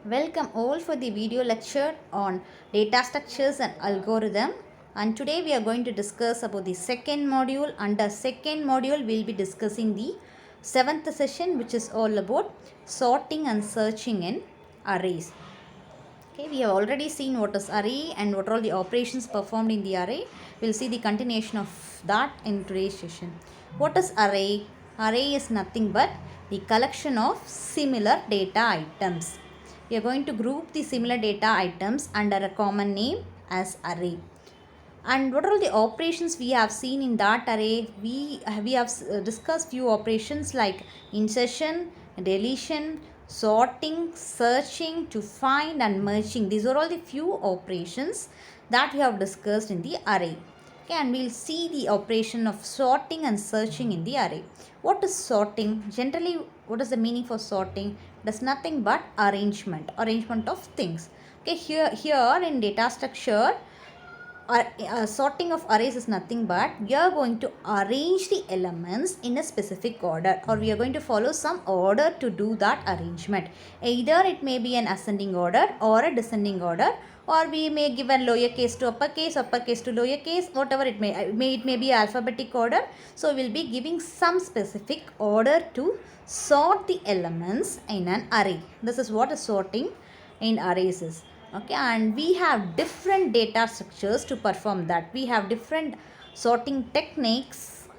Welcome all for the video lecture on data structures and algorithm, and today we are going to discuss about the second module. Under second module we will be discussing the seventh session, which is all about sorting and searching in arrays. Okay, we have already seen what is array and what are all the operations performed in the array. We will see the continuation of that in today's session. What is array? Array is nothing but the collection of similar data items. We are going to group the similar data items under a common name as array. And what are all the operations we have seen in that array? We have discussed few operations like insertion, deletion, sorting, searching, to find and merging. These are all the few operations that we have discussed in the array. Okay, and we'll see the operation of sorting and searching in the array. What is sorting? Generally, what is the meaning for sorting? It is nothing but arrangement of things. Okay, here in data structure, sorting of arrays is nothing but we are going to arrange the elements in a specific order, or we are going to follow some order to do that arrangement. Either it may be an ascending order or a descending order, or we may give a lowercase to uppercase to lowercase, whatever it may be alphabetic order. So we will be giving some specific order to sort the elements in an array. This is what a sorting in arrays is. Okay, and we have different data structures to perform that. We have different sorting techniques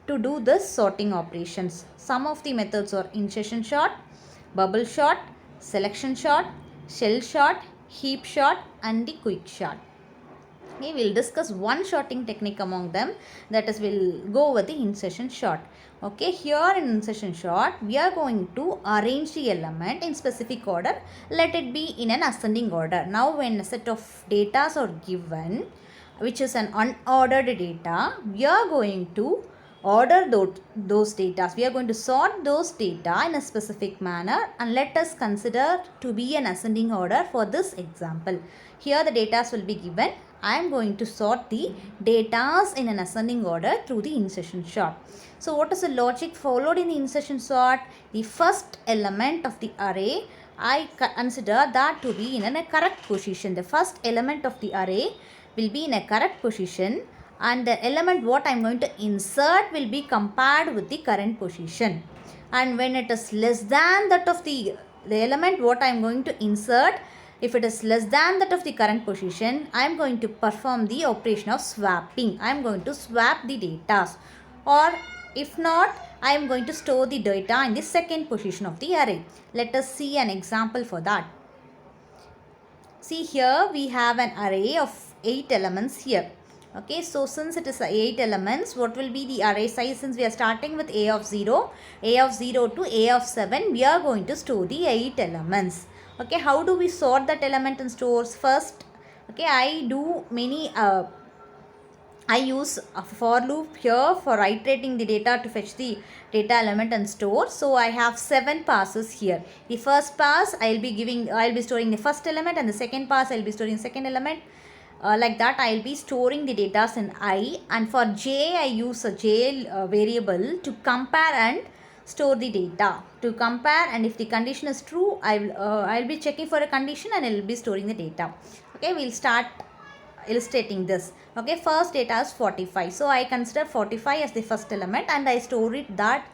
to do this sorting operations. Some of the methods are insertion sort, bubble sort, selection sort, shell sort, heap sort, and the quick sort. Okay, we'll discuss one sorting technique among them, that is we'll go with the insertion sort. Okay, here in insertion sort we are going to arrange the element in specific order. Let it be in an ascending order. Now when a set of data are given, which is an unordered data, we are going to order those data. We are going to sort those data in a specific manner, and let us consider to be an ascending order for this example. Here the data will be given. I am going to sort the data in an ascending order through the insertion sort. So what is the logic followed in the insertion sort? The first element of the array, I consider that to be in a correct position. The first element of the array will be in a correct position, and the element what I am going to insert will be compared with the current position. And when it is less than that of the element what I am going to insert, if it is less than that of the current position, I am going to perform the operation of swapping. I am going to swap the data, or if not, I am going to store the data in the second position of the array. Let us see an example for that. See, here we have an array of 8 elements here. Okay, so since it is 8 elements, what will be the array size? Since we are starting with a of 0 to a of 7, we are going to store the 8 elements. Okay, how do we sort that element in stores? First, okay, I use a for loop here for iterating the data to fetch the data element and store. So I have 7 passes here. The first pass I will be storing the first element, and the second pass I will be storing the second element. Like that I will be storing the data in I, and for j I use a j variable to compare and store the data. To compare, and if the condition is true, I'll be checking for a condition and I will be storing the data. Okay, we'll start illustrating this. Okay, first data is 45, so I consider 45 as the first element and I store that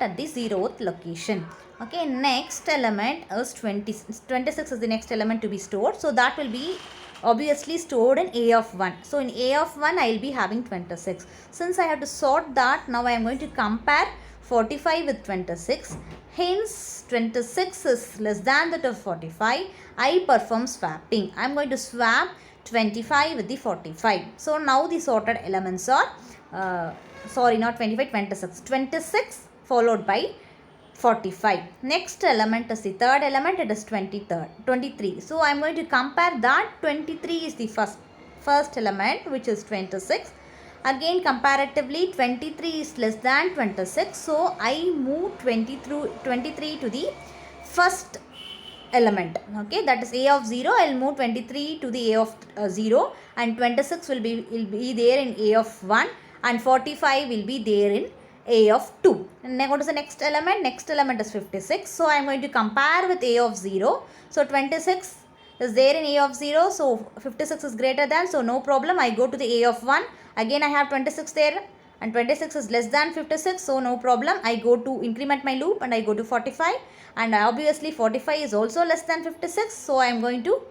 at the 0th location. Okay, next element is 26 is the next element to be stored, so that will be obviously stored in a of 1. So in a of 1 I will be having 26. Since I have to sort that, now I am going to compare 45 with 26. Hence 26 is less than that of 45. I perform swapping. I am going to swap 25 with the 45. So now the sorted elements are not 25, 26. 26 followed by 45. Next element is the third element, it is 23. So I am going to compare that. 23 is the first element, which is 26. Again, comparatively 23 is less than 26. So I move 23 to the first element. Okay, that is a of 0. I will move 23 to the a of 0, and 26 will be there in a of 1, and 45 will be there in A of 2. And then what is the next element? Next element is 56. So I am going to compare with A of 0. So 26 is there in A of 0. So 56 is greater than. So no problem. I go to the A of 1. Again I have 26 there. And 26 is less than 56. So no problem. I go to increment my loop and I go to 45. And obviously 45 is also less than 56. So I am going to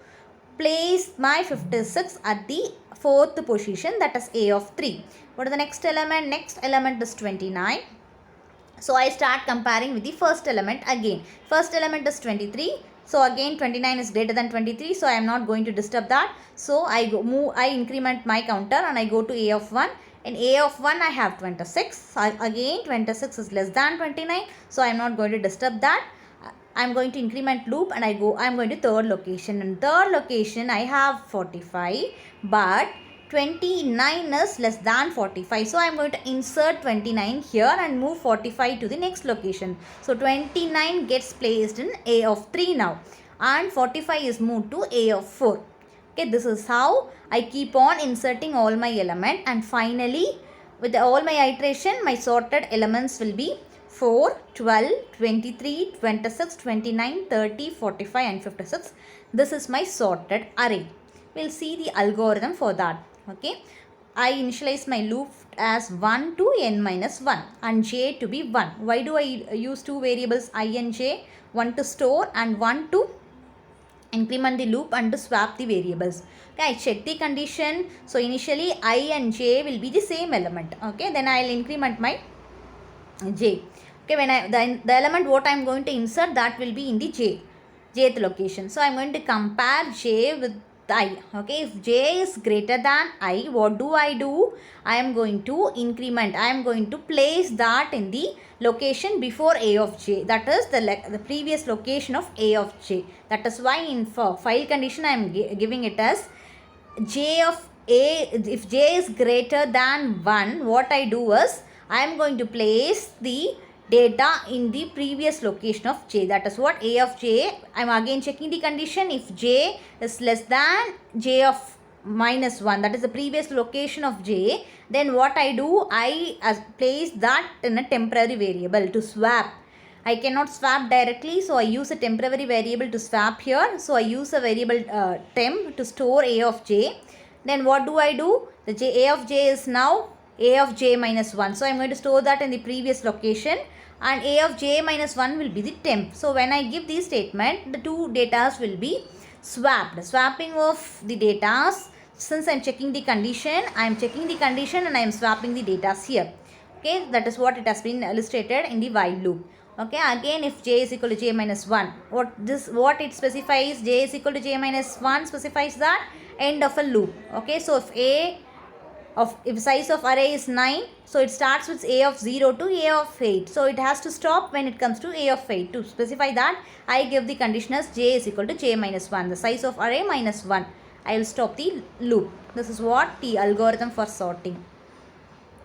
place my 56 at the fourth position, that is A of 3. What is the next element? Next element is 29. So I start comparing with the first element again. First element is 23. So again 29 is greater than 23. So I am not going to disturb that. So I increment my counter and I go to A of 1. In A of 1 I have 26. So again 26 is less than 29. So I am not going to disturb that. I am going to increment loop and I am going to third location. In third location I have 45, but 29 is less than 45. So I am going to insert 29 here and move 45 to the next location. So 29 gets placed in A of 3 now and 45 is moved to A of 4. Okay, this is how I keep on inserting all my element, and finally with all my iteration my sorted elements will be 4, 12, 23, 26, 29, 30, 45 and 56. This is my sorted array. We'll see the algorithm for that. Okay. I initialize my loop as 1 to n minus 1 and j to be 1. Why do I use two variables I and j? One to store and one to increment the loop and to swap the variables. Okay, I check the condition. So initially I and j will be the same element. Okay, then I will increment my j. Okay, when the element what I am going to insert, that will be in the jth location. So I am going to compare j with I. Okay, if j is greater than I, what do? I am going to increment. I am going to place that in the location before A of j. That is the previous location of A of j. That is why in file condition I am giving it as j of A. If j is greater than 1, what I do is I am going to place the data in the previous location of j. That is what A of j. I am again checking the condition. If j is less than j of minus 1, that is the previous location of j, then what I do, I place that in a temporary variable to swap. I cannot swap directly, so I use a temporary variable to swap here. So I use a variable temp to store A of j. Then what do? The A of j is now A of j minus 1. So I am going to store that in the previous location, and A of j minus 1 will be the temp. So when I give this statement, the two datas will be swapped. Swapping of the datas, since I am checking the condition, I am checking the condition and I am swapping the datas here. Okay, that is what it has been illustrated in the while loop. Okay, again if j is equal to j minus 1, what it specifies, j is equal to j minus 1 specifies that end of a loop. Okay, so if size of array is 9, so it starts with A of 0 to A of 8. So it has to stop when it comes to A of 8. To specify that, I give the condition as j is equal to j minus 1. The size of array minus 1. I will stop the loop. This is what the algorithm for sorting.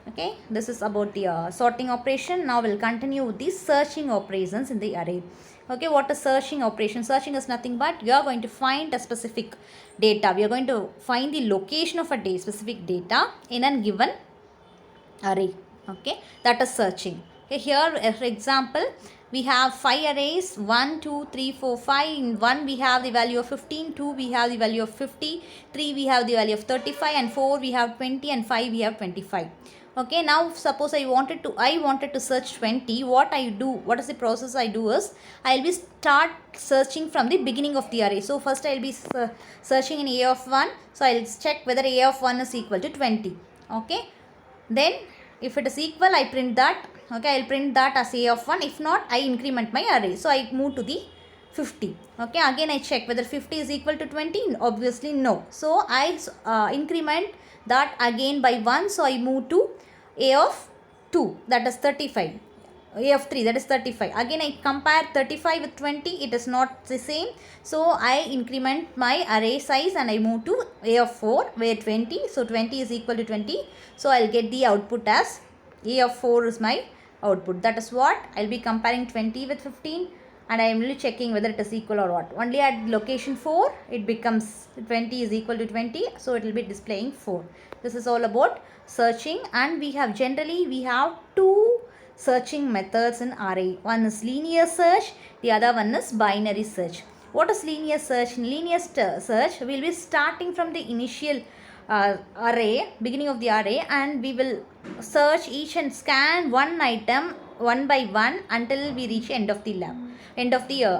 Okay, this is about the sorting operation. Now we'll continue with the searching operations in the array. Okay, what is searching operation? Searching is nothing but you are going to find a specific data. We are going to find the location of a specific data in a given array. Okay, that is searching. Okay, here for example, we have 5 arrays, 1, 2, 3, 4, 5. In 1 we have the value of 15, 2 we have the value of 50, 3 we have the value of 35, and 4 we have 20, and 5 we have 25. Okay, now suppose I wanted to search 20. What is the process I do is, I will be start searching from the beginning of the array. So first I will be searching in A of 1. So I will check whether A of 1 is equal to 20. Okay, then if it is equal, I print that. Okay, I will print that as A of 1. If not, I increment my array. So I move to the 50. Okay, again I check whether 50 is equal to 20. Obviously no. So I increment that again by 1. So I move to A of 2, that is 35. A of 3, that is 35. Again I compare 35 with 20. It is not the same. So I increment my array size and I move to A of 4 where 20. So 20 is equal to 20. So I will get the output as A of 4 is my output. That is what I will be comparing 20 with 15. And I am really checking whether it is equal or what. Only at location 4, it becomes 20 is equal to 20. So it will be displaying 4. This is all about searching, and we have two searching methods in array. One is linear search, the other one is binary search. What is linear search? In linear search, we will be starting from the initial array, beginning of the array, and we will search each and scan one item one by one until we reach end of the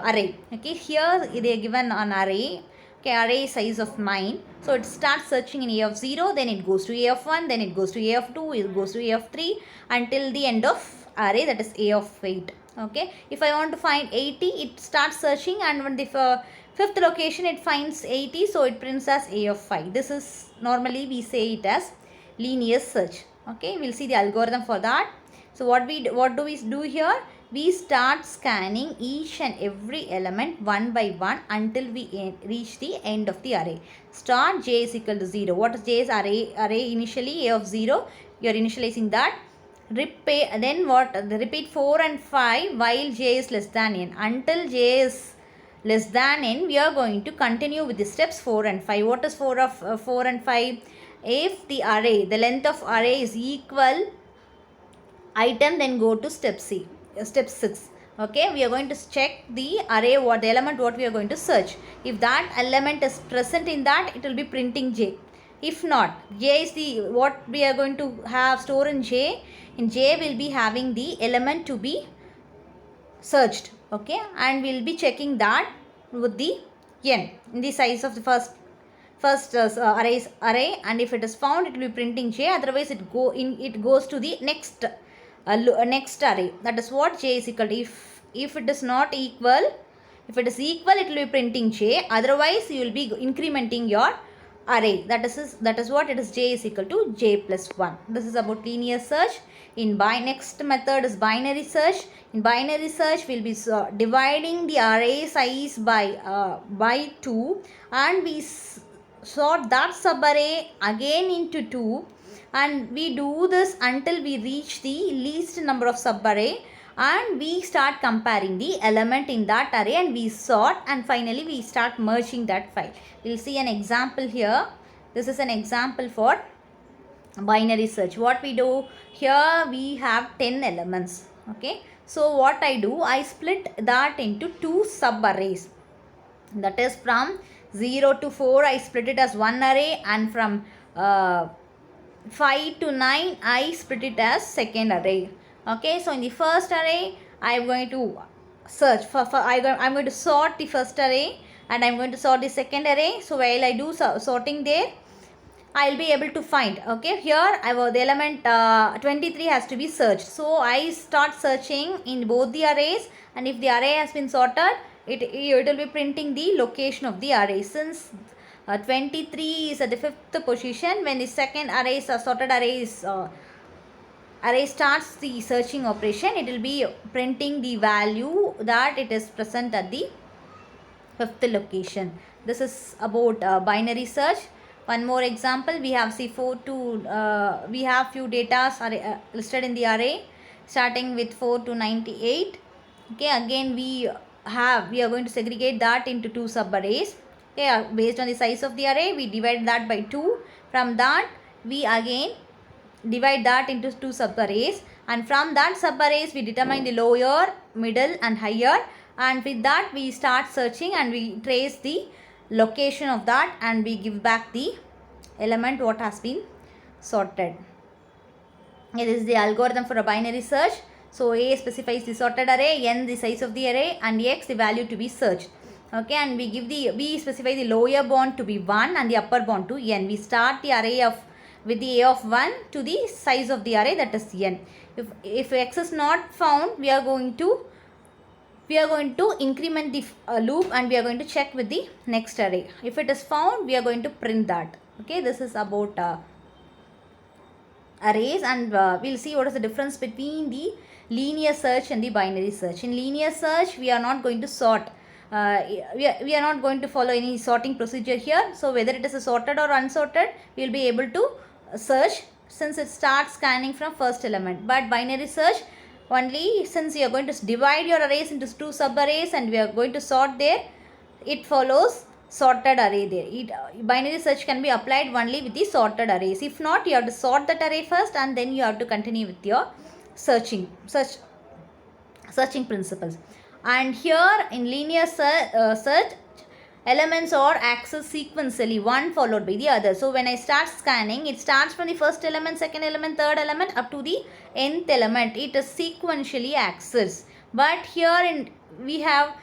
array. Okay, here they are given an array. Okay, array size of 9. So it starts searching in A of 0, then it goes to A of 1, then it goes to A of 2, it goes to A of 3 until the end of array, that is A of 8. Okay, if I want to find 80, it starts searching, and when the fifth location it finds 80, so it prints as A of 5. This is normally we say it as linear search. Okay, we'll see the algorithm for that. So what do we do here? We start scanning each and every element one by one until we reach the end of the array. Start j is equal to 0. What is j's array? Array initially A of 0. You are initializing that. Then what? Repeat 4 and 5 while j is less than n. Until j is less than n, we are going to continue with the steps 4 and 5. What is 4 and 5? If the array, the length of array is equal item, then go to step 6. Okay, we are going to check the array, what the element what we are going to search. If that element is present in that, it will be printing j. If not, j is the what we are going to have store in j. In j will be having the element to be searched. Okay, and we will be checking that with the n in the size of the first array, and if it is found, it will be printing j. Otherwise, it goes to the next array. That is what j is equal to. If it is not equal, if it is equal, it will be printing j. Otherwise, you will be incrementing your array. That is what it is. J is equal to j plus 1. This is about linear search. Next method is binary search. In binary search, we will be dividing the array size by 2, and we sort that subarray again into 2, and we do this until we reach the least number of subarray, and we start comparing the element in that array, and we sort, and finally we start merging that file. We will see an example here. This is an example for binary search. What we do here, we have 10 elements. Okay, so what I do, I split that into 2 subarrays. That is from 0 to 4 I split it as one array, and from 5 to 9 I split it as second array. Okay, so in the first array I am going to search I am going to sort the first array, and I am going to sort the second array. So while I do sorting there, I will be able to find. Okay, here the element 23 has to be searched. So I start searching in both the arrays, and if the array has been sorted, it will be printing the location of the array. Since 23 is at the 5th position, when the second array is sorted array starts the searching operation, it will be printing the value that it is present at the 5th location. This is about binary search. One more example, we have we have few data listed in the array starting with 4 to 98. Okay, again we are going to segregate that into 2 subarrays. Okay, based on the size of the array, we divide that by 2. From that, we again divide that into 2 subarrays, and from that subarrays we determine the lower, middle and higher, and with that we start searching, and we trace the location of that, and we give back the element what has been sorted. It is the algorithm for a binary search. So A specifies the sorted array, N the size of the array, and X the value to be searched. Okay, and we specify the lower bound to be 1 and the upper bound to N. We start the array with the A of 1 to the size of the array, that is N. If X is not found, we are going to increment the loop, and we are going to check with the next array. If it is found, we are going to print that. Okay, this is about arrays, and we'll see what is the difference between the linear search and the binary search. In linear search, we are not going to sort. We are not going to follow any sorting procedure here. So whether it is a sorted or unsorted, we will be able to search since it starts scanning from first element. But binary search, only since you are going to divide your arrays into 2 subarrays and we are going to sort there, it follows sorted array there. Binary search can be applied only with the sorted arrays. If not, you have to sort that array first, and then you have to continue with your searching principles. And here in linear search, elements are accessed sequentially, one followed by the other. So when I start scanning, it starts from the first element, second element, third element up to the nth element. It is sequentially accessed. But here we have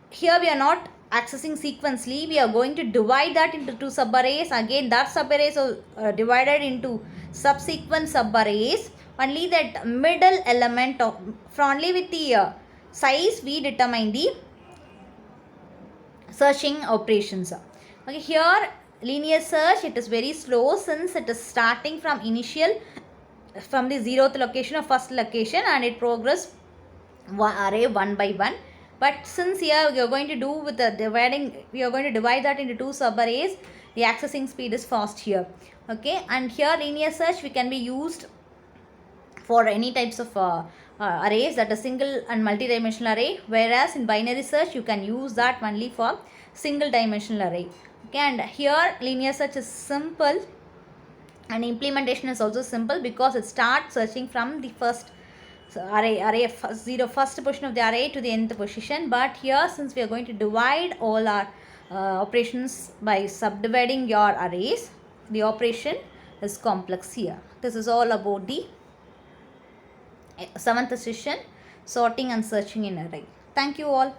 here we are not accessing sequentially. We are going to divide that into two subarrays. Again, that subarrays are divided into subsequent subarrays. Only that middle element of, only with the size we determine the searching operations. Okay, here linear search, it is very slow since it is starting from initial, from the 0th location or first location, and it progress array one by one. But since here we are going to do with the dividing, we are going to divide that into two subarrays, the accessing speed is fast here. Okay, and here linear search we can be used for any types of arrays, that is single and multi-dimensional array, whereas in binary search you can use that only for single dimensional array. Okay, and here linear search is simple and implementation is also simple because it starts searching from the first first position of the array to the nth position. But here, since we are going to divide all our operations by subdividing your arrays, the operation is complex here. This is all about the 7th session, sorting and searching in array. Thank you all.